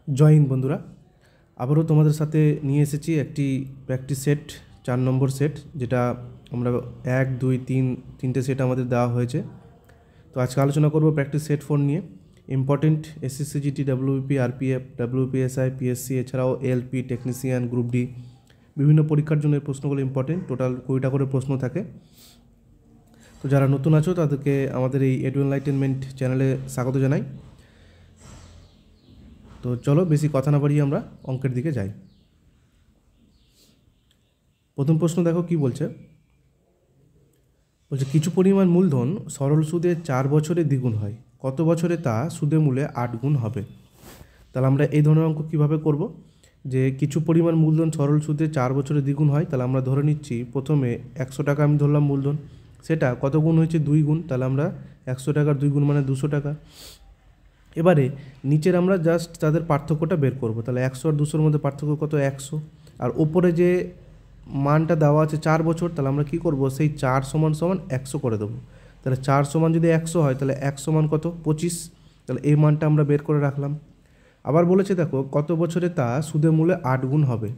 জয় হিন্দ বন্ধুরা, আবারও তোমাদের সাথে নিয়ে এসেছি একটি প্র্যাকটিস সেট 4 নম্বর সেট, যেটা আমরা 1 2 3 তিনটে সেট আমাদের দেওয়া হয়েছে। তো আজকে আলোচনা করব প্র্যাকটিস সেট 4 নিয়ে। Important SSC GD, WBP, RPF, WPSI, PSC, এছাড়াও এলপি, টেকনিশিয়ান, গ্রুপ ডি বিভিন্ন পরীক্ষার জন্য এই প্রশ্নগুলো ইম্পর্টেন্ট। টোটাল 20টা করে প্রশ্ন থাকে। তো যারা নতুন আছো তাদেরকে আমাদের এই এডু এনলাইটেনমেন্ট চ্যানেলে স্বাগত জানাই। তো চলো বেশি কথা না বাড়িয়ে আমরা অঙ্কের দিকে যাই। প্রথম প্রশ্ন দেখো কি বলছে। কিছু পরিমাণ মূলধন সরল সুদে 4 বছরে দ্বিগুণ হয়, কত বছরে তা সুদে মূলে 8 গুণ হবে? তাহলে আমরা এই ধরনের অঙ্ক কীভাবে করব, যে কিছু পরিমাণ মূলধন সরল সুদে 4 বছরে দ্বিগুণ হয়। তাহলে আমরা ধরে নিচ্ছি প্রথমে 100 টাকা আমি ধরলাম মূলধন, সেটা কত গুণ হয়েছে 2 গুণ। তাহলে আমরা 100 টাকার 2 গুণ মানে 200 টাকা। এবারে নিচের আমরা জাস্ট তাদের পার্থক্যটা বের করব। তাহলে 100 আর 200-র মধ্যে পার্থক্য কত? 100। আর ওপরে যে মানটা দেওয়া আছে 4 বছর, তাহলে আমরা কি করব, সেই 4 সমান সমান 100 করে দেবো। তাহলে 4 সমান যদি 100 হয়, তাহলে 1 সমান কত? 25। তাহলে এই মানটা আমরা বের করে রাখলাম। আবার বলেছে দেখো কত বছরে তা সুদে মূলে 8 গুণ হবে।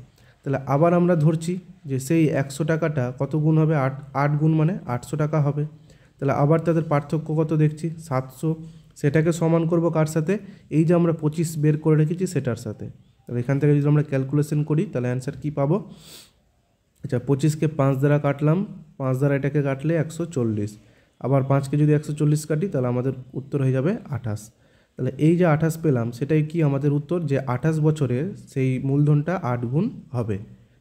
তাহলে আবার আমরা ধরছি যে সেই 100 টাকাটা কত গুণ হবে? 8 গুণ মানে 800 টাকা হবে। তাহলে আবার তাদের পার্থক্য কত দেখছি? 700। সেটাকে সমান করব কার সাথে? এই যে আমরা 25 বের করে রেখেছি সেটার সাথে। তাহলে এখান থেকে যদি আমরা ক্যালকুলেশন করি তাহলে অ্যান্সার কী পাবো? আচ্ছা, 25কে 5 দ্বারা কাটলাম, 5 দ্বারা এটাকে কাটলে 140। আবার 5কে যদি 140 কাটি তাহলে আমাদের উত্তর হয়ে যাবে 28। তাহলে এই যে 28 পেলাম, সেটাই কি আমাদের উত্তর, যে 28 বছরের সেই মূলধনটা 8 গুণ হবে।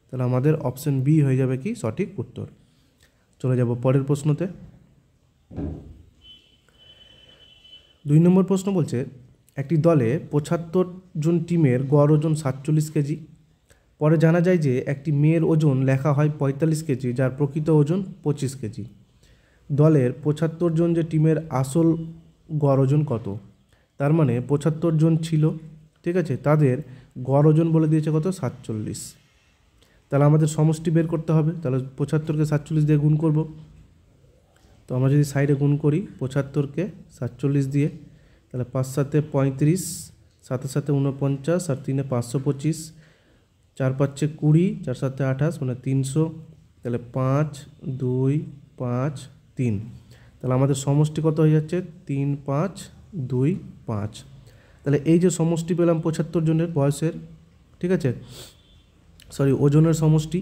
তাহলে আমাদের অপশন বি হয়ে যাবে কি সঠিক উত্তর। চলে যাব পরের প্রশ্নতে। 2 নম্বর প্রশ্ন বলছে, একটি দলে 75 জন টিমের গড় ওজন 47 কেজি। পরে জানা যায় যে একটি মেয়ের ওজন লেখা হয় 45 কেজি, যার প্রকৃত ওজন 25 কেজি। দলের 75 জন যে টিমের আসল গড় ওজন কত? তার মানে 75 জন ছিল, ঠিক আছে, তাদের গড় ওজন বলে দিয়েছে কত? 47। তাহলে আমাদের সমষ্টি বের করতে হবে। তাহলে 75কে 47 দিয়ে গুণ করব। তো আমরা যদি সাইডে গুণ করি 75কে 47 দিয়ে, তাহলে 5 7 35, 7 7 49, আর 3 525, 4 5 20, 4 7 28 মানে 300। তাহলে 5 2 5 3। তাহলে আমাদের সমষ্টি কত হয়ে যাচ্ছে? 3 5 2 5। তাহলে এই যে সমষ্টি পেলাম 75 জনের বয়সের, ঠিক আছে, সরি ওজনের সমষ্টি।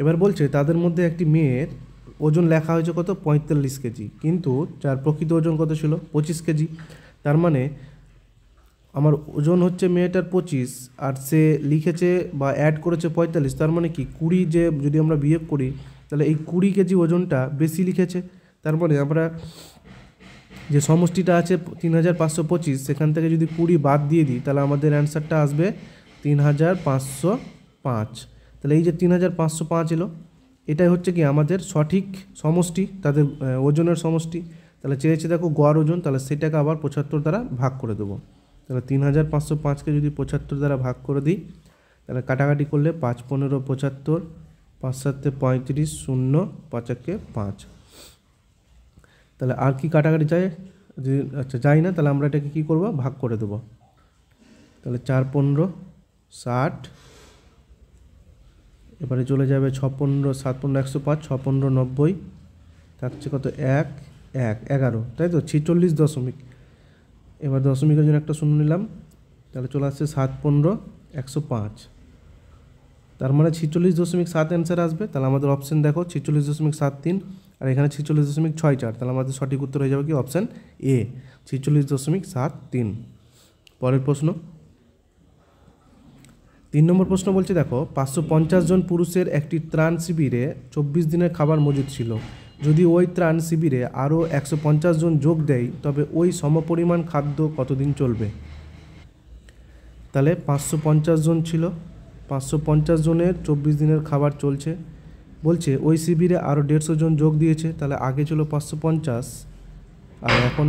এবার বলছে তাদের মধ্যে একটি মেয়ের ওজন লেখা হয়েছে কত? 45 কেজি, কিন্তু যার প্রকৃত ওজন কত ছিল? 25 কেজি। তার মানে আমার ওজন হচ্ছে মেয়েটার 25, আর সে লিখেছে বা অ্যাড করেছে 45। তার মানে কি 20, যে যদি আমরা বিয়োগ করি তাহলে এই 20 কেজি ওজনটা বেশি লিখেছে। তার মানে আমরা যে সমষ্টিটা আছে 3525, সেখান থেকে যদি 20 বাদ দিয়ে দিই তাহলে আমাদের অ্যান্সারটা আসবে 3505। তাহলে এই যে 3505 এলো, এটাই হচ্ছে কি আমাদের সঠিক সমষ্টি, তাদের ওজনের সমষ্টি। তাহলে চেয়েছে দেখো গড় ওজন, তাহলে সেটাকে আবার 75 দ্বারা ভাগ করে দেবো। তাহলে 3505কে যদি 75 দ্বারা ভাগ করে দিই তাহলে কাটাকাটি করলে 5 15 75, 5 7 35, 0 5 1 5। তাহলে আর কি কাটাকাটি যায়? যদি আচ্ছা যাই না, তাহলে আমরা এটাকে কী করবো? ভাগ করে দেবো। তাহলে 4 15 60, এবারে চলে যাবে 6 15 7 15 105, 6 15 90, থাকছে কত? 1 1 11, তাই তো 46 দশমিক। এবার দশমিকের জন্য একটা শূন্য নিলাম, তাহলে চলে আসছে 7 15 105। তার মানে 46.7 অ্যান্সার আসবে। তাহলে আমাদের অপশান দেখো 46.73, আর এখানে 46.64। তাহলে আমাদের সঠিক উত্তর হয়ে যাবে কি অপশান এ, 46.73। পরের প্রশ্ন 3 নম্বর প্রশ্ন বলছে দেখো 550 জন পুরুষের একটি ত্রাণ শিবিরে 24 দিনের খাবার মজুদ ছিল। যদি ওই ত্রাণ শিবিরে আরও 150 জন যোগ দেয় তবে ওই সমপরিমাণ খাদ্য কতদিন চলবে? তাহলে 550 জন ছিল, 550 জনের 24 দিনের খাবার চলছে। বলছে ওই শিবিরে আরও 150 জন যোগ দিয়েছে। তাহলে আগে ছিল 550, আর এখন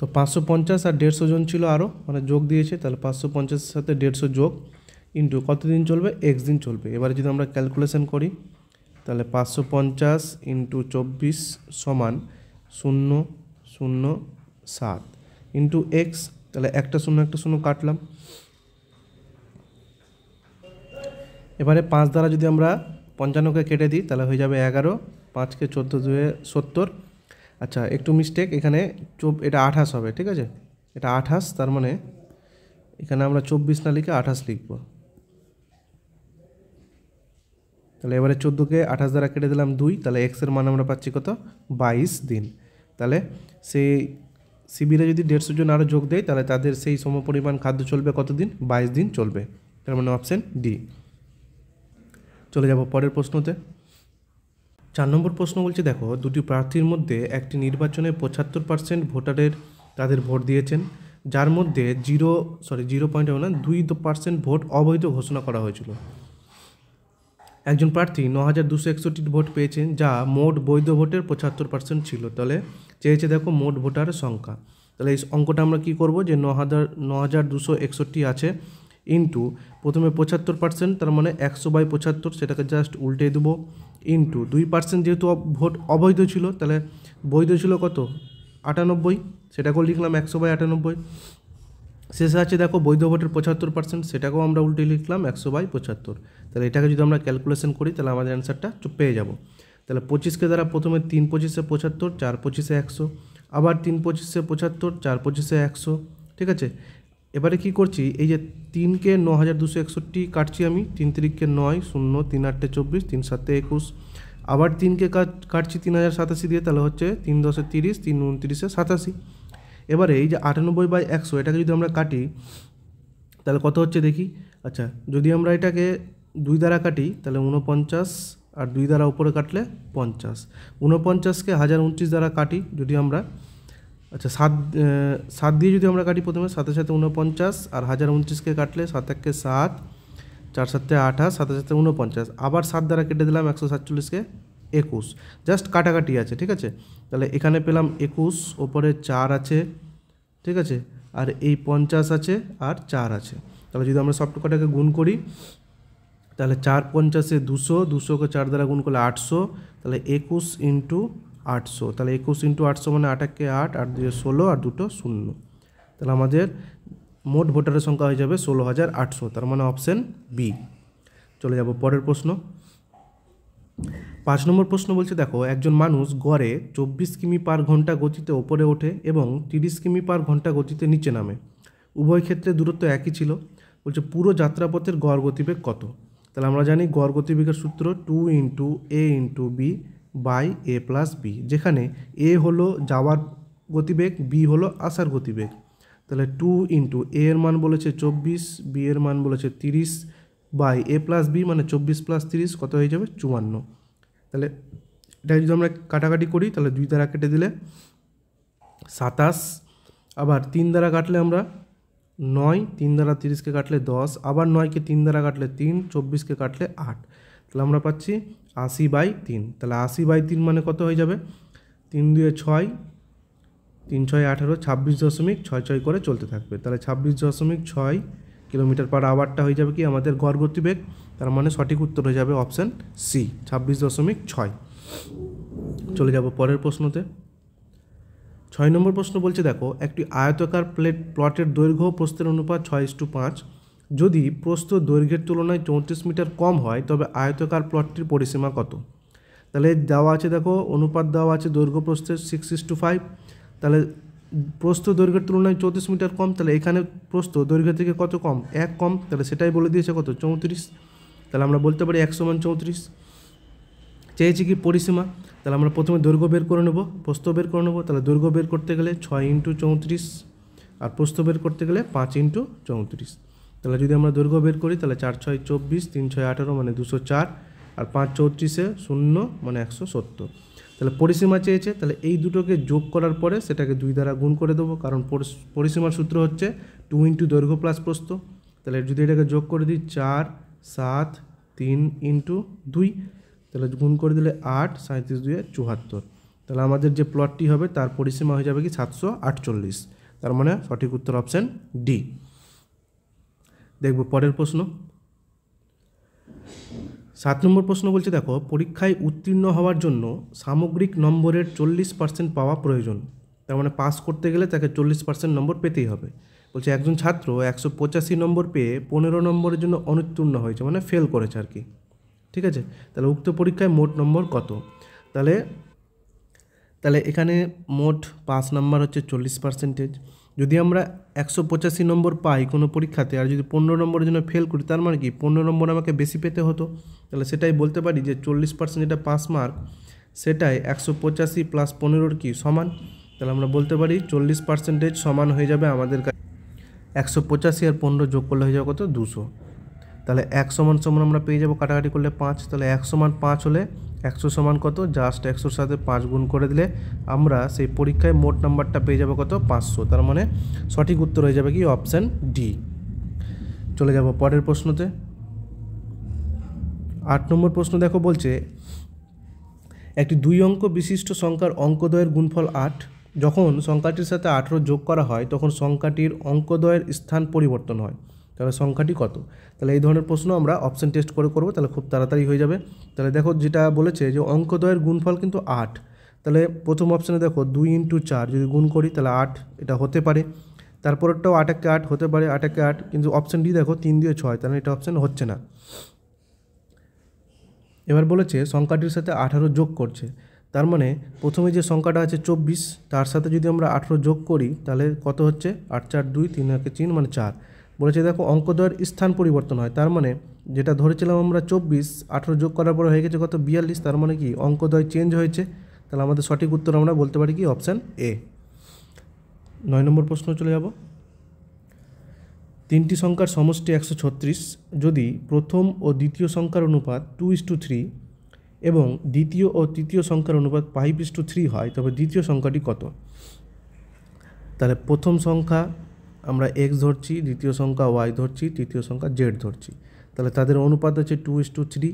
তো 550 আর 150 জন ছিল আরও, মানে যোগ দিয়েছে। তাহলে 550-এর সাথে 150 যোগ ইন্টু কতদিন চলবে? x দিন চলবে। এবারে যদি আমরা ক্যালকুলেশন করি তাহলে 550 ইন্টু 24 সমান 007 ইন্টু এক্স, তাহলে একটা শূন্য কাটলাম। এবারে 5 দ্বারা যদি আমরা 55কে কেটে দিই তাহলে হয়ে যাবে 11, 5কে 14 2 70। আচ্ছা, একটু মিস্টেক, এখানে এটা 28 হবে, ঠিক আছে, এটা 28, তার মানে এখানে আমরা 24 না লিখে 28 লিখব। তাহলে এবারে 14কে 28 দ্বারা কেটে দিলাম 2, তাহলে এক্সের মান আমরা পাচ্ছি কত, 22 দিন। তাহলে সেই শিবিরে যদি 150 জন আরও যোগ দেয় তাহলে তাদের সেই সমপরিমাণ খাদ্য চলবে কতদিন, 22 দিন চলবে। তার মানে অপশান ডি। চলে যাব পরের প্রশ্নতে। 4 নম্বর প্রশ্ন বলছে, দেখো দুটি প্রার্থীর মধ্যে একটি নির্বাচনে 75% ভোটারের তাদের ভোট দিয়েছেন, যার মধ্যে 0.2% ভোট অবৈধ ঘোষণা করা হয়েছিল। একজন প্রার্থী 9261 ভোট পেয়েছেন, যা মোট বৈধ ভোটের 75% ছিল। তাহলে চেয়েছে দেখো মোট ভোটারের সংখ্যা। তাহলে এই অঙ্কটা আমরা কী করব, যে 9261 আছে ইন্টু প্রথমে 75%, তার মানে 100/75, সেটাকে জাস্ট উল্টে দেবো, ইন্টু 2% যেহেতু ভোট অবৈধ ছিল, তাহলে বৈধ ছিল কত, 98, সেটাকেও লিখলাম 100/98। শেষে আছে দেখো বৈধ ভোটের 75%, সেটাকেও আমরা উল্টে লিখলাম 100/75। তাহলে এটাকে যদি আমরা ক্যালকুলেশন করি তাহলে আমাদের অ্যান্সারটা পেয়ে যাব। তাহলে 25কে দ্বারা প্রথমে 3 25 75, 4 25 100, আবার 3 25 75, 4 25 100, ঠিক আছে। এবারে কি করছি, এই যে 3কে 9261 কাটছি আমি, 3 3কে 9, 0 3 8 24, 3 7 21, আবার 3কে কাটছি 3087 দিয়ে, তাহলে হচ্ছে 3 10 30, 3 29 87। এবারে এই যে 98/100 এটাকে যদি আমরা কাটি তাহলে কত হচ্ছে দেখি। আচ্ছা, যদি আমরা এটাকে 2 দ্বারা কাটি তাহলে 49, আর 2 দ্বারা উপরে কাটলে 50। 49কে 1029 দ্বারা কাটি যদি আমরা, আচ্ছা 7 দিয়ে যদি আমরা কাটি প্রথমে, 7 সাথে 49, আর 1029কে কাটলে 7 1 7, 4 7 28, 7 7 49, আবার 7 দ্বারা কেটে দিলাম 147কে 21, জাস্ট কাটাকাটি আছে, ঠিক আছে। তাহলে এখানে পেলাম 21, ওপরে 4 আছে, ঠিক আছে, আর এই 50 আছে আর 4 আছে। তাহলে যদি আমরা সবটুকাটাকে গুণ করি তাহলে 4 50 200, 200কে 4 দ্বারা গুণ করলে 800, তাহলে 21 × 800, তাহলে 21 × 800 মানে 8 1 8, 8 2 16, আর 2 0। তাহলে আমাদের মোট ভোটারের সংখ্যা হয়ে যাবে 16,800, তার মানে অপশান বি। চলে যাব পরের প্রশ্ন। 5 নম্বর প্রশ্ন বলছে, দেখো একজন মানুষ গড়ে 24 কিমি/ঘন্টা গতিতে ওপরে ওঠে এবং 30 কিমি/ঘন্টা গতিতে নিচে নামে। উভয় ক্ষেত্রে দূরত্ব একই ছিল। বলছে পুরো যাত্রাপথের গড় গতিবেগ কত। তাহলে আমরা জানি গড় গতিবেগের সূত্র 2 × a × b/a + b, যেখানে a হলো যাওয়ার গতিবেগ, b হলো আসার গতিবেগ। তাহলে 2 × a এর মান বলেছে 24, b এর মান বলেছে 30/a + b, মানে 24 + 30 কত হয়ে যাবে, 54। তাহলে এটা যদি আমরা কাটাকাটি করি তাহলে 2 দ্বারা কেটে দিলে 27, আবার 3 দ্বারা কাটলে আমরা 9, 3 দ্বারা 30কে কাটলে 10, আবার 9কে 3 দ্বারা কাটলে 3, 24কে কাটলে 8, তাহলে আমরা পাচ্ছি 80/3। তাহলে 80/3 মানে কত হয়ে যাবে, 3 2 6, 3 6 18, 26.66 করে চলতে থাকবে। তাহলে 26.6 কিলোমিটার/আওয়ারটা হয়ে যাবে কি আমাদের গড় গতিবেগ। তার মানে সঠিক উত্তর হয়ে যাবে অপশান সি, 26.6। চলে যাব পরের প্রশ্নতে। 6 নম্বর প্রশ্ন বলছে, দেখো একটি আয়তাকার প্লটের দৈর্ঘ্য প্রস্থের অনুপাত 6:5। যদি প্রস্থ দৈর্ঘ্যের তুলনায় 34 মিটার কম হয় তবে আয়তাকার প্লটটির পরিসীমা কত। তাহলে দেওয়া আছে, দেখো অনুপাত দেওয়া আছে দৈর্ঘ্য প্রস্থের 6:5। তাহলে প্রস্থ দৈর্ঘ্যের তুলনায় 34 মিটার কম, তাহলে এখানে প্রস্থ দৈর্ঘ্য থেকে কত কম, 1 কম, তাহলে সেটাই বলে দিয়েছে কত, 34। তাহলে আমরা বলতে পারি 1 = 34। চেয়েছি কি পরিসীমা, তাহলে আমরা প্রথমে দৈর্ঘ্য বের করে নেব, প্রস্থ বের করে নেব। তাহলে দৈর্ঘ্য বের করতে গেলে 6 × 34, আর প্রস্থ বের করতে গেলে 5 × 34। তাহলে যদি আমরা দৈর্ঘ্য বের করি তাহলে 4 6 24, 3 6 18 মানে 204, আর 5 34 0 মানে 170। তাহলে পরিসীমা চেয়েছে, তাহলে এই দুটোকে যোগ করার পরে সেটাকে 2 দ্বারা গুণ করে দেবো, কারণ পরিসীমার সূত্র হচ্ছে 2 × দৈর্ঘ্য প্লাস প্রস্থ। তাহলে যদি এটাকে যোগ করে দিই 4 7 3 × 2, তাহলে গুণ করে দিলে 8 37 2 74। তাহলে আমাদের যে প্লটটি হবে তার পরিসীমা হয়ে যাবে কি 748। তার মানে সঠিক উত্তর অপশান ডি। দেখব পরের প্রশ্ন। 7 নম্বর প্রশ্ন বলছে, দেখো পরীক্ষায় উত্তীর্ণ হওয়ার জন্য সামগ্রিক নম্বরের 40% পাওয়া প্রয়োজন। তার মানে পাস করতে গেলে তাকে 40% নম্বর পেতেই হবে। বলছে একজন ছাত্র 185 নম্বর পেয়ে 15 নম্বরের জন্য অনুত্তীর্ণ হয়েছে, মানে ফেল করেছে আর কি। ঠিক আছে, তাহলে উক্ত পরীক্ষায় মোট নম্বর কত? তাহলে এখানে মোট পাস নাম্বার হচ্ছে 40%। যদি আমরা 185 নম্বর পাই কোনো পরীক্ষাতে, আর যদি 15 নম্বরের জন্য ফেল করি, তার মানে কি 15 নম্বর আমাকে বেশি পেতে হতো। তাহলে সেটাই বলতে পারি যে 40% যেটা পাস মার্ক, সেটাই 185 প্লাস 15 কি সমান। তাহলে আমরা বলতে পারি 40% সমান হয়ে যাবে আমাদের কাছে 185 আর 15 যোগ করলে হয়ে যাবে কত? 200। তাহলে 1 সমান সমান আমরা পেয়ে যাবো কাটাকাটি করলে 5। তাহলে 1 সমান 5 হলে 100 সমান কত? জাস্ট 100-র সাথে 5 গুণ করে দিলে আমরা সেই পরীক্ষায় মোট নাম্বারটা পেয়ে যাবো কত? 500। তার মানে সঠিক উত্তর হয়ে যাবে কি? Option D. চলে যাব পরের প্রশ্নতে। 8 নম্বর প্রশ্ন দেখো, বলছে একটি 2 অঙ্ক বিশিষ্ট সংখ্যার অঙ্কদ্বয়ের গুণফল 8। যখন সংখ্যাটির সাথে 18 যোগ করা হয় তখন সংখ্যাটির অঙ্কদ্বয়ের স্থান পরিবর্তন হয়, তাহলে সংখ্যাটি কত? তাহলে এই ধরনের প্রশ্ন আমরা অপশন টেস্ট করে করবো, তাহলে খুব তাড়াতাড়ি হয়ে যাবে। তাহলে দেখো যেটা বলেছে যে অঙ্কদ্বয়ের গুণফল কিন্তু 8, তাহলে প্রথম অপশানে দেখো 2 × 4 যদি গুণ করি তাহলে 8, এটা হতে পারে। তারপরেরটাও 8 × 8 হতে পারে, 8 × 8, কিন্তু অপশান ডি দেখো 3 দিয়ে 6, তাহলে এটা অপশান হচ্ছে না। এবার বলেছে সংখ্যাটির সাথে 18 যোগ করছে, তার মানে প্রথমে যে সংখ্যাটা আছে 24, তার সাথে যদি আমরা 18 যোগ করি তাহলে কত হচ্ছে? 8 × 4 = 2, 3 × 1 = 3, মানে 4। বলেছে দেখো অঙ্কদ্বয়ের স্থান পরিবর্তন হয়, তার মানে যেটা ধরেছিলাম আমরা 24, 18 যোগ করার পরে হয়ে গেছে কত? 42, তার মানে কি অঙ্কদ্বয় চেঞ্জ হয়েছে। তাহলে আমাদের সঠিক উত্তর আমরা বলতে পারি কি? Option A. 9 নম্বর প্রশ্ন চলে যাব। 3টি সংখ্যার সমষ্টি 136, যদি প্রথম ও দ্বিতীয় সংখ্যার অনুপাত 2:3 এবং দ্বিতীয় ও তৃতীয় সংখ্যার অনুপাত 5:3 হয়, তবে দ্বিতীয় সংখ্যাটি কত? তাহলে প্রথম সংখ্যা আমরা x ধরছি, দ্বিতীয় সংখ্যা y ধরছি, তৃতীয় সংখ্যা z ধরছি। তাহলে তাদের অনুপাত আছে 2:3।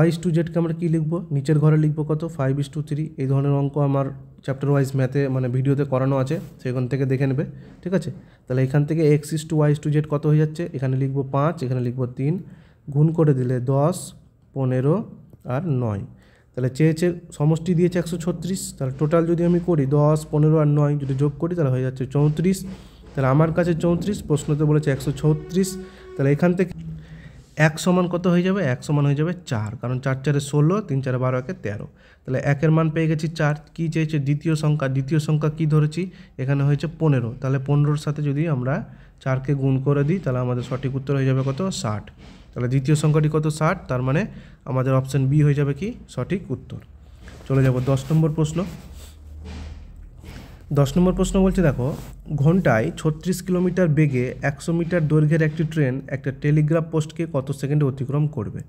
y/z-কে আমরা কী লিখব? নিচের ঘরে লিখব কত? 5:3। এই ধরনের অঙ্ক আমার চ্যাপ্টার ওয়াইজ ম্যাথে মানে ভিডিওতে করানো আছে, সেখান থেকে দেখে নেবে। ঠিক আছে, তাহলে এখান থেকে x/y/z কত হয়ে যাচ্ছে? এখানে লিখব 5, এখানে লিখব 3, গুণ করে দিলে 10, 15 আর 9। তাহলে চেয়েছে সমষ্টি দিয়েছে 136, তাহলে টোটাল যদি আমি করি 10, 15 আর 9 যদি যোগ করি তাহলে হয়ে যাচ্ছে 34। তাহলে আমার কাছে 34, প্রশ্নতে বলেছে 136, তাহলে এখান থেকে 1 সমান কত হয়ে যাবে? 1 সমান হয়ে যাবে 4, কারণ 4 × 4 = 16, 3 × 4 = 12, 1 = 13। তাহলে 1-এর মান পেয়ে গেছি 4। কী চেয়েছে? দ্বিতীয় সংখ্যা। দ্বিতীয় সংখ্যা কী ধরেছি? এখানে হয়েছে 15, তাহলে 15-র সাথে যদি আমরা 4কে গুণ করে দিই তাহলে আমাদের সঠিক উত্তর হয়ে যাবে কত? 60। তাহলে দ্বিতীয় সংখ্যাটি কত? 60, তার মানে আমাদের অপশান বি হয়ে যাবে কি সঠিক উত্তর। চলে যাব 10 নম্বর প্রশ্ন। 10 নম্বর প্রশ্ন বলছে দেখো, ঘন্টায় 36 কিলোমিটার বেগে 100 মিটার দৈর্ঘ্যের একটি ট্রেন একটা টেলিগ্রাফ পোস্টকে কত সেকেন্ডে অতিক্রম করবে?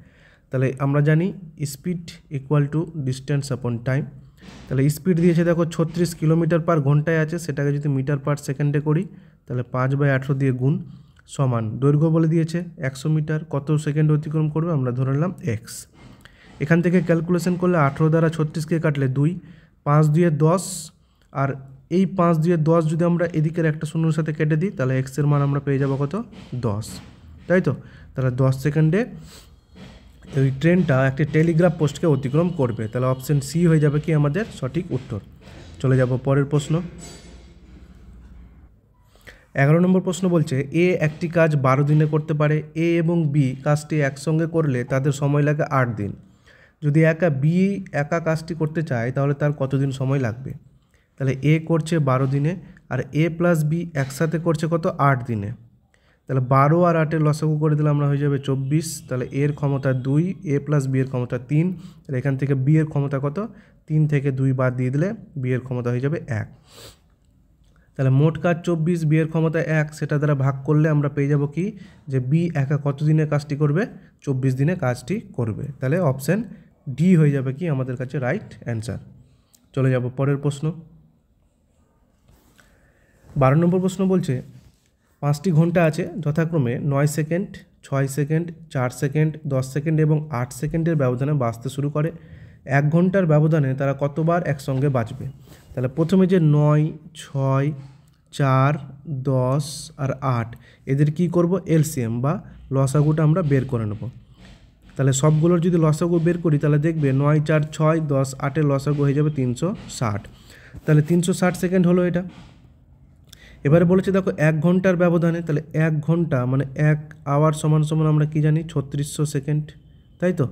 তাহলে আমরা জানি স্পিড = ডিস্টেন্স আপন টাইম। তাহলে স্পিড দিয়েছে দেখো 36 কিলোমিটার পার ঘন্টায় আছে, সেটাকে যদি মিটার পার সেকেন্ডে করি তাহলে 5/18 দিয়ে গুণ, সমান দৈর্ঘ্য বলে দিয়েছে 100 মিটার, কত সেকেন্ড অতিক্রম করবে? আমরা ধরে নিলাম এক্স। এখান থেকে ক্যালকুলেশন করলে 18 দ্বারা 36কে কাটলে 2, 5 2 10, আর এই 5 2 10 যদি আমরা এদিকের একটা শূন্যর সাথে কেটে দিই তাহলে এক্সের মান আমরা পেয়ে যাবো কত? 10, তাই তো? তাহলে 10 সেকেন্ডে ওই ট্রেনটা একটি টেলিগ্রাফ পোস্টকে অতিক্রম করবে। তাহলে অপশান সি হয়ে যাবে কি আমাদের সঠিক উত্তর। চলে যাব পরের প্রশ্ন। 11 নম্বর প্রশ্ন বলছে এ একটি কাজ 12 দিনে করতে পারে, এ এবং বি কাজটি একসঙ্গে করলে তাদের সময় লাগে 8 দিন। যদি বি একা কাজটি করতে চায় তাহলে তার কতদিন সময় লাগবে? তাহলে এ করছে 12 দিনে, আর এ প্লাস বি একসাথে করছে কত? 8 দিনে। তাহলে 12 আর 8-এর লসাগু করে দিলে আমরা হয়ে যাবে 24। তাহলে এর ক্ষমতা 2, এ প্লাস বি এর ক্ষমতা 3, আর এখান থেকে বি এর ক্ষমতা কত? 3 থেকে 2 বাদ দিয়ে দিলে বি এর ক্ষমতা হয়ে যাবে 1। তাহলে মোট কাজ 24, বি এর ক্ষমতা 1, সেটা দ্বারা ভাগ করলে আমরা পেয়ে যাব কি? যে বি একা কত দিনে কাজটি করবে? 24 দিনে কাজটি করবে। তাহলে অপশান ডি হয়ে যাবে কি আমাদের কাছে রাইট অ্যান্সার। চলে যাব পরের প্রশ্ন। 12 নম্বর প্রশ্ন বলছে 5টি ঘন্টা আছে, যথাক্রমে 9 সেকেন্ড, 6 সেকেন্ড, 4 সেকেন্ড, 10 সেকেন্ড এবং 8 সেকেন্ডের ব্যবধানে বাজতে শুরু করে। 1 ঘন্টার ব্যবধানে তারা কতবার একসঙ্গে বাজবে? তাহলে প্রথমে যে 9, 6, 4, 10 আর 8, এদের কি করব? এলসিএম বা লসাগুটা আমরা বের করে নেব। তাহলে সবগুলোর যদি লসাগু বের করি তাহলে দেখবে 9 4 6 10 8-এর লসাগু হয়ে যাবে 360। তাহলে 360 সেকেন্ড হলো এটা। এবারে বলেছে দেখো 1 ঘন্টার ব্যবধানে, তাহলে 1 ঘন্টা মানে 1 আওয়ার সমান সমান আমরা কি জানি 3600 সেকেন্ড, তাই তো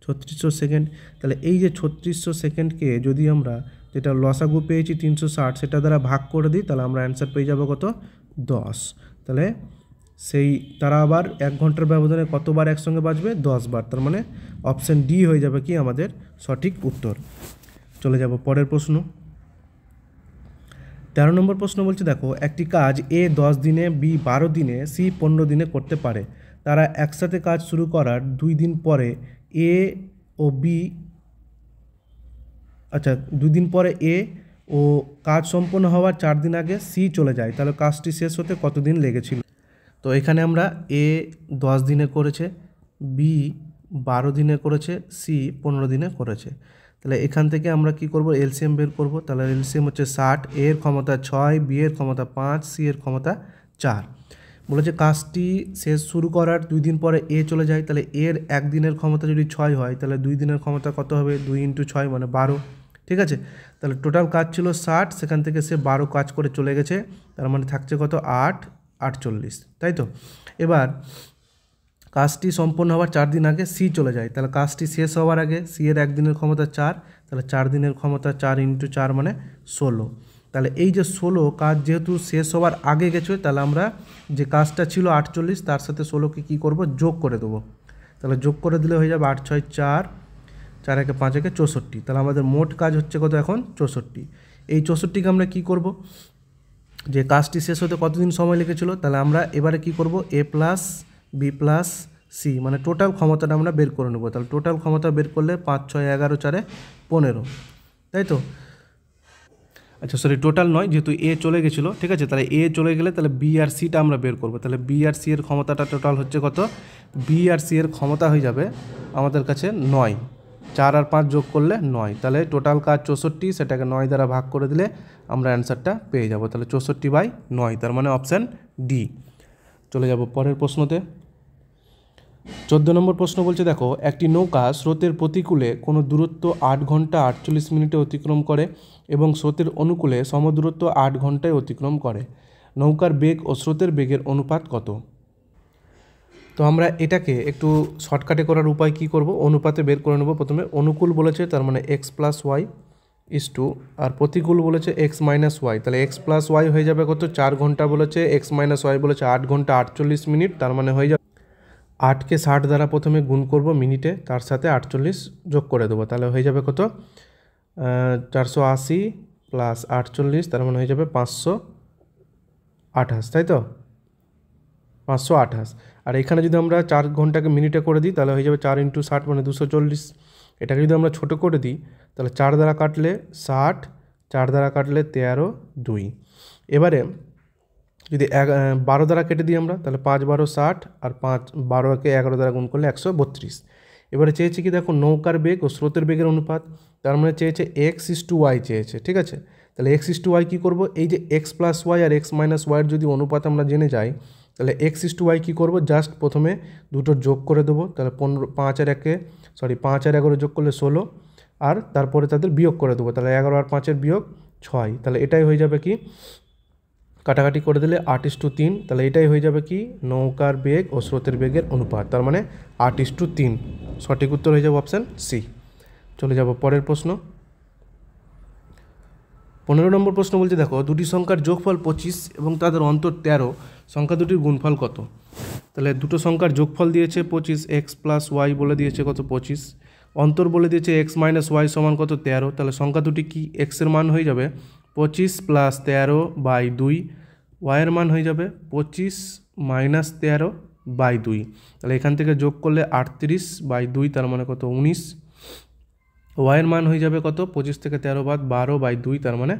3600 সেকেন্ড। তাহলে এই যে 3600 সেকেন্ডকে যদি আমরা যেটা লসাগু পেয়েছি 360 সেটা দ্বারা ভাগ করে দিই, তাহলে আমরা অ্যান্সার পেয়ে যাবো কত 10। তাহলে সেই তারা আবার 1 ঘন্টার ব্যবধানে কতবার একসঙ্গে বাজবে 10 বার, তার মানে অপশান ডি হয়ে যাবে কি আমাদের সঠিক উত্তর। চলে যাব পরের প্রশ্ন। 13 নম্বর প্রশ্ন বলছে দেখো একটি কাজ এ 10 দিনে, বি 12 দিনে, সি 15 দিনে করতে পারে। তারা একসাথে কাজ শুরু করার 2 দিন পরে এ ও বি দুই দিন পরে এ ও কাজ সম্পন্ন হওয়ার 4 দিন আগে সি চলে যায়, তাহলে কাজটি শেষ হতে কতদিন লেগেছিল। তো এখানে আমরা এ 10 দিনে করেছে, বি 12 দিনে করেছে, সি 15 দিনে করেছে। তাহলে এখান থেকে আমরা কি করব এলসিএম বের করব। তাহলে এলসিএম হচ্ছে 60, এর ক্ষমতা 6, বি এর ক্ষমতা 5, সি এর ক্ষমতা 4। বলেছে কাজটি শেষ শুরু করার 2 দিন পরে এ চলে যায়, তাহলে এর 1 দিনের ক্ষমতা যদি 6 হয় তাহলে 2 দিনের ক্ষমতা কত হবে 2 × 6 মানে 12, ঠিক আছে। তাহলে টোটাল কাজ ছিল 60, সেখান থেকে সে 12 কাজ করে চলে গেছে, তার মানে থাকছে কত 8 48, তাই তো। এবার কাজটি সম্পন্ন হওয়ার 4 দিন আগে সি চলে যায়, তাহলে কাজটি শেষ হওয়ার আগে সি এর 1 দিনের ক্ষমতা 4, তাহলে 4 দিনের ক্ষমতা 4 × 4 মানে 16। তাহলে এই যে 16 কাজ যেহেতু শেষ হওয়ার আগে গেছে, তাহলে আমরা যে কাজটা ছিল 48 তার সাথে 16কে কী করব যোগ করে দেবো। তাহলে যোগ করে দিলে হয়ে যাবে 8 6 4, 4 1 5 1 64। তাহলে আমাদের মোট কাজ হচ্ছে কত এখন 64। এই 64কে আমরা কি করব, যে কাজটি শেষ হতে কতদিন সময় লেগেছিল, তাহলে আমরা এবারে কি করব এ প্লাস বি প্লাস সি মানে টোটাল ক্ষমতাটা আমরা বের করে নেব। তাহলে টোটাল ক্ষমতা বের করলে 5 6 11 4 15, তাই তো। আচ্ছা সরি টোটাল নয়, যেহেতু এ চলে গেছিলো, ঠিক আছে। তাহলে এ চলে গেলে তাহলে বি আর সিটা আমরা বের করব। তাহলে বি আর সি এর ক্ষমতাটা টোটাল হচ্ছে কত, বি আর সি এর ক্ষমতা হয়ে যাবে আমাদের কাছে 9, 4 আর 5 যোগ করলে 9, তাহলে টোটাল কাজ 64, সেটাকে 9 দ্বারা ভাগ করে দিলে আমরা অ্যান্সারটা পেয়ে যাব। তাহলে 64/9, তার মানে অপশান ডি। চলে যাব পরের প্রশ্নতে। 14 নম্বর প্রশ্ন বলছে দেখো একটি নৌকা স্রোতের প্রতিকূলে কোনো দূরত্ব 8 ঘন্টা 48 মিনিটে অতিক্রম করে এবং স্রোতের অনুকূলে সমদূরত্ব 8 ঘন্টায় অতিক্রম করে। নৌকার বেগ ও স্রোতের বেগের অনুপাত কত? তো আমরা এটাকে একটু শর্টকাটে করার উপায় কি করব, অনুপাতে বের করে নেব। প্রথমে অনুকূল বলেছে তার মানে x + y = আর প্রতিকূল বলেছে x - y, তাহলে x + y হয়ে যাবে কত 4 ঘন্টা বলেছে, x - y বলেছে 8 ঘন্টা 48 মিনিট, তার মানে হয়ে যাবে 8কে 60 দ্বারা প্রথমে গুণ করব মিনিটে, তার সাথে 48 যোগ করে দেবো, তাহলে হয়ে যাবে কত 480 + 48, তার মানে হয়ে যাবে 528, তাই তো 528। আর এখানে যদি আমরা 4 ঘন্টাকে মিনিটে করে দিই তাহলে হয়ে যাবে 4 × 60 মানে 240। এটাকে যদি আমরা ছোটো করে দিই তাহলে 4 দ্বারা কাটলে 60, 4 দ্বারা কাটলে 13 2। এবারে যদি 12 দ্বারা কেটে দিই আমরা তাহলে 5 12 60 আর 5 12কে 11 দ্বারা গুণ করলে 132। এবারে চেয়েছে কি দেখো নৌকার বেগ ও স্রোতের বেগের অনুপাত, তার মানে চেয়েছে x = y চেয়েছে, ঠিক আছে। তাহলে x = y কী করব, এই যে x + y আর x - y এর যদি অনুপাত আমরা জেনে যাই তাহলে x = y কী করব, জাস্ট প্রথমে দুটো যোগ করে দেবো। তাহলে 5 আর 11 যোগ করলে 16, আর তারপরে তাদের বিয়োগ করে দেবো, তাহলে 11 আর 5 বিয়োগ 6, তাহলে এটাই হয়ে যাবে কি কাটাকাটি করে দিলে 8:3, তাহলে এটাই হয়ে যাবে কি নৌকার বেগ ও স্রোতের বেগের অনুপাত, তার মানে 8:3। সঠিক উত্তর হয়ে যাবে অপশান সি। চলে যাব পরের প্রশ্ন। 15 নম্বর প্রশ্ন বলছে দেখো দুটি সংখ্যার যোগফল 25 এবং তাদের অন্তর 13, সংখ্যা দুটির গুণফল কত? তাহলে দুটো সংখ্যার যোগফল দিয়েছে 25, x + y বলে দিয়েছে কত 25, অন্তর বলে দিয়েছে x - y সমান কত 13, তাহলে সংখ্যা দুটি কি x এর মান হয়ে যাবে 25 + 13/2, y এর মান হয়ে যাবে 25 - 13/2, তাহলে এখান থেকে যোগ করলে 38/2, তার মানে কত 19, y এর মান হয়ে যাবে কত 25 থেকে 13 বাদ 12/2, তার মানে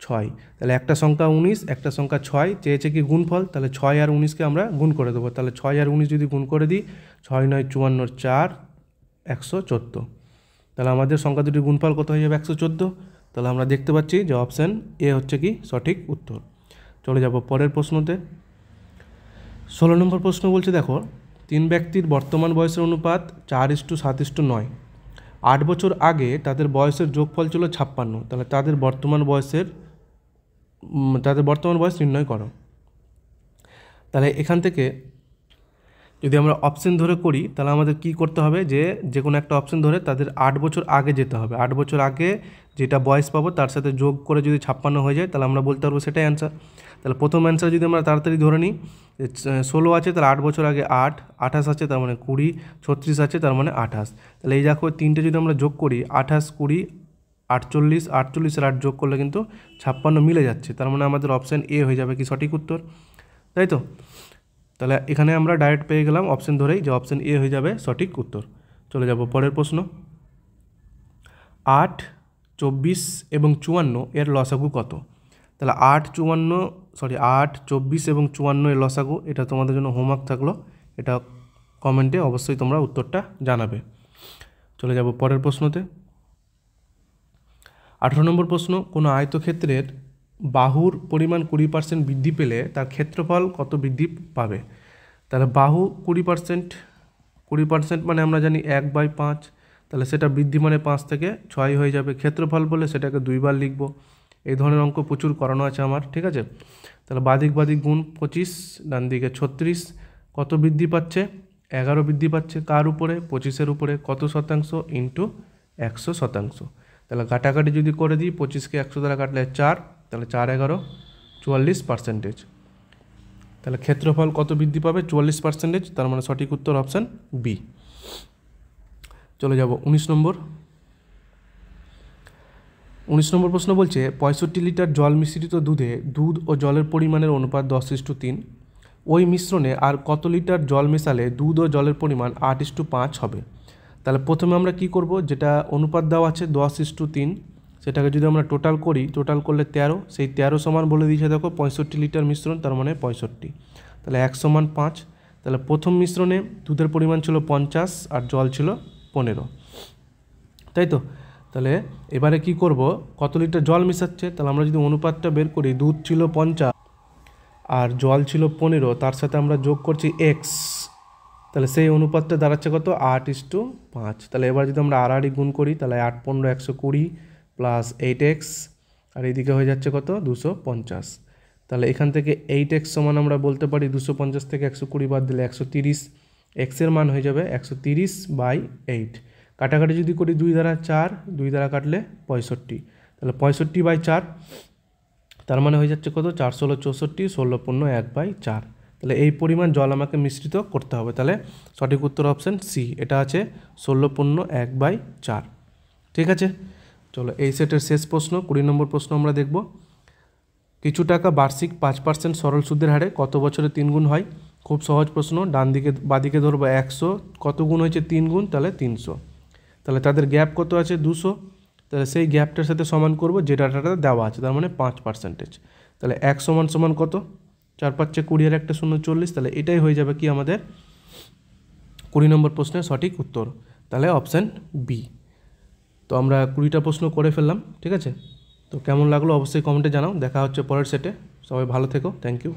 6। তাহলে একটা সংখ্যা 19, একটা সংখ্যা 6, চেয়েছে কি গুণফল, তাহলে 6 আর 19কে আমরা গুণ করে দেবো। তাহলে 6 আর 19 যদি গুণ করে দিই 6 9 54 4 114, তাহলে আমাদের সংখ্যা দুটির গুণফল কত হয়ে যাবে 114। তাহলে আমরা দেখতে পাচ্ছি যে অপশান এ হচ্ছে কি সঠিক উত্তর। চলে যাব পরের প্রশ্নতে। 16 নম্বর প্রশ্ন বলছে দেখো 3 ব্যক্তির বর্তমান বয়সের অনুপাত 4:7:9, 8 বছর আগে তাদের বয়সের যোগফল ছিল 56, তাহলে তাদের বর্তমান বয়স নির্ণয় করো। তাহলে এখান থেকে যদি আমরা অপশন ধরে করি তাহলে আমাদের কি করতে হবে, যে কোনো একটা অপশন ধরে তাদের 8 বছর আগে যেতে হবে। 8 বছর আগে যেটা বয়স পাবো তার সাথে যোগ করে যদি 56 হয়ে যায় তাহলে আমরা বলতে পারবো সেটাই অ্যান্সার। তাহলে প্রথম অ্যান্সার যদি আমরা তাড়াতাড়ি ধরে নিই, 16 আছে তাহলে 8 বছর আগে 8, 28 আছে তার মানে 20, 36 আছে তার মানে 28। তাহলে এই দেখো তিনটে যদি আমরা যোগ করি 28, 20, 48, 48 আর 8 যোগ করলে কিন্তু 56 মিলে যাচ্ছে, তার মানে আমাদের অপশান এ হয়ে যাবে কি সঠিক উত্তর, তাই তো। তাহলে এখানে আমরা ডাইরেক্ট পেয়ে গেলাম অপশন ধরেই যে অপশন এ হয়ে যাবে সঠিক উত্তর। চলে যাব পরের প্রশ্ন। 8, 24 এবং 54 এর লসাগু কত? তাহলে 8, 24 এবং 54 এর লসাগু, এটা তোমাদের জন্য হোমওয়ার্ক থাকলো, এটা কমেন্টে অবশ্যই তোমরা উত্তরটা জানাবে। চলে যাব পরের প্রশ্নতে। 18 নম্বর প্রশ্ন, কোনো আয়তক্ষেত্রের বাহুর পরিমাণ 20% বৃদ্ধি পেলে তার ক্ষেত্রফল কত বৃদ্ধি পাবে? তাহলে বাহু 20% মানে আমরা জানি 1/5, তাহলে সেটা বৃদ্ধি মানে 5 থেকে 6 হয়ে যাবে। ক্ষেত্রফল বলে সেটাকে 2 বার লিখব। এই ধরনের অঙ্ক প্রচুর করানো আছে আমার, ঠিক আছে। তাহলে বাদিক গুণ 25, ডান দিকে 36, কত বৃদ্ধি পাচ্ছে? 11 বৃদ্ধি পাচ্ছে। কার উপরে? 25-এর উপরে। কত শতাংশ? ইন্টু 100%। তাহলে কাটাকাটি যদি করে দিই, 25কে 100 দ্বারা কাটলে 4, তাহলে 4, 11, 44%। তাহলে ক্ষেত্রফল কত বৃদ্ধি পাবে? 44%, তার মানে সঠিক উত্তর অপশান বি। চলে যাব 19 নম্বর। 19 নম্বর প্রশ্ন বলছে 65 লিটার জল মিশ্রিত দুধে দুধ ও জলের পরিমাণের অনুপাত 10:3। ওই মিশ্রণে আর কত লিটার জল মেশালে দুধ ও জলের পরিমাণ 8:5 হবে? তাহলে প্রথমে আমরা কি করব, যেটা অনুপাত দেওয়া আছে 10:3, সেটাকে যদি আমরা টোটাল করি, টোটাল করলে 13, সেই 13 সমান বলে দিয়েছে দেখো 65 লিটার মিশ্রণ, তার মানে 65। তাহলে 1 = 5। তাহলে প্রথম মিশ্রণে দুধের পরিমাণ ছিল 50 আর জল ছিল 15, তাই তো। তাহলে এবারে কি করব, কত লিটার জল মেশাচ্ছে, তাহলে আমরা যদি অনুপাতটা বের করি, দুধ ছিল 50 আর জল ছিল 15, তার সাথে আমরা যোগ করছি এক্স, তাহলে সেই অনুপাতটা দাঁড়াচ্ছে কত? 8:5। তাহলে এবার যদি আমরা আড়াআড়ি গুণ করি তাহলে 8, 15, 120 প্লাস 8x, আর এইদিকে হয়ে যাচ্ছে কত? 250। তাহলে এখান থেকে 8x সমান আমরা বলতে পারি 250 থেকে 120 বাদ দিলে 130, এক্সের মান হয়ে যাবে 130/8। কাটাকাটি যদি করি 2 দ্বারা 4, 2 দ্বারা কাটলে 65, তাহলে 65/4, তার মানে হয়ে যাচ্ছে কত? 4, 16, 64, 16, 15, 1/4। তাহলে এই পরিমাণ জল আমাকে মিশ্রিত করতে হবে। তাহলে সঠিক উত্তর অপশান সি, এটা আছে 16, 15, 1/4। ঠিক আছে, চলো এই সেটের শেষ প্রশ্ন 20 নম্বর প্রশ্ন আমরা দেখব। কিছু টাকা বার্ষিক 5% সরল সুদের হারে কত বছরে 3 গুণ হয়? খুব সহজ প্রশ্ন। ডান দিকে বাদিকে ধরবো 100, কত গুণ হয়েছে? 3 গুণ, তাহলে 300। তাহলে তাদের গ্যাপ কত আছে? 200। তাহলে সেই গ্যাপটার সাথে সমান করব যে ডাটাটা দেওয়া আছে, তার মানে 5%। তাহলে 1 সমান কত? 4, 5, 20 আর একটা 0, 40। তাহলে এটাই হয়ে যাবে কি আমাদের 20 নম্বর প্রশ্নের সঠিক উত্তর। তাহলে অপশান বি। তো আমরা 20টা প্রশ্ন করে ফেললাম, ঠিক আছে। তো কেমন লাগলো অবশ্যই কমেন্টে জানাও। দেখা হচ্ছে পরের সেটে। সবাই ভালো থেকো, থ্যাংক ইউ।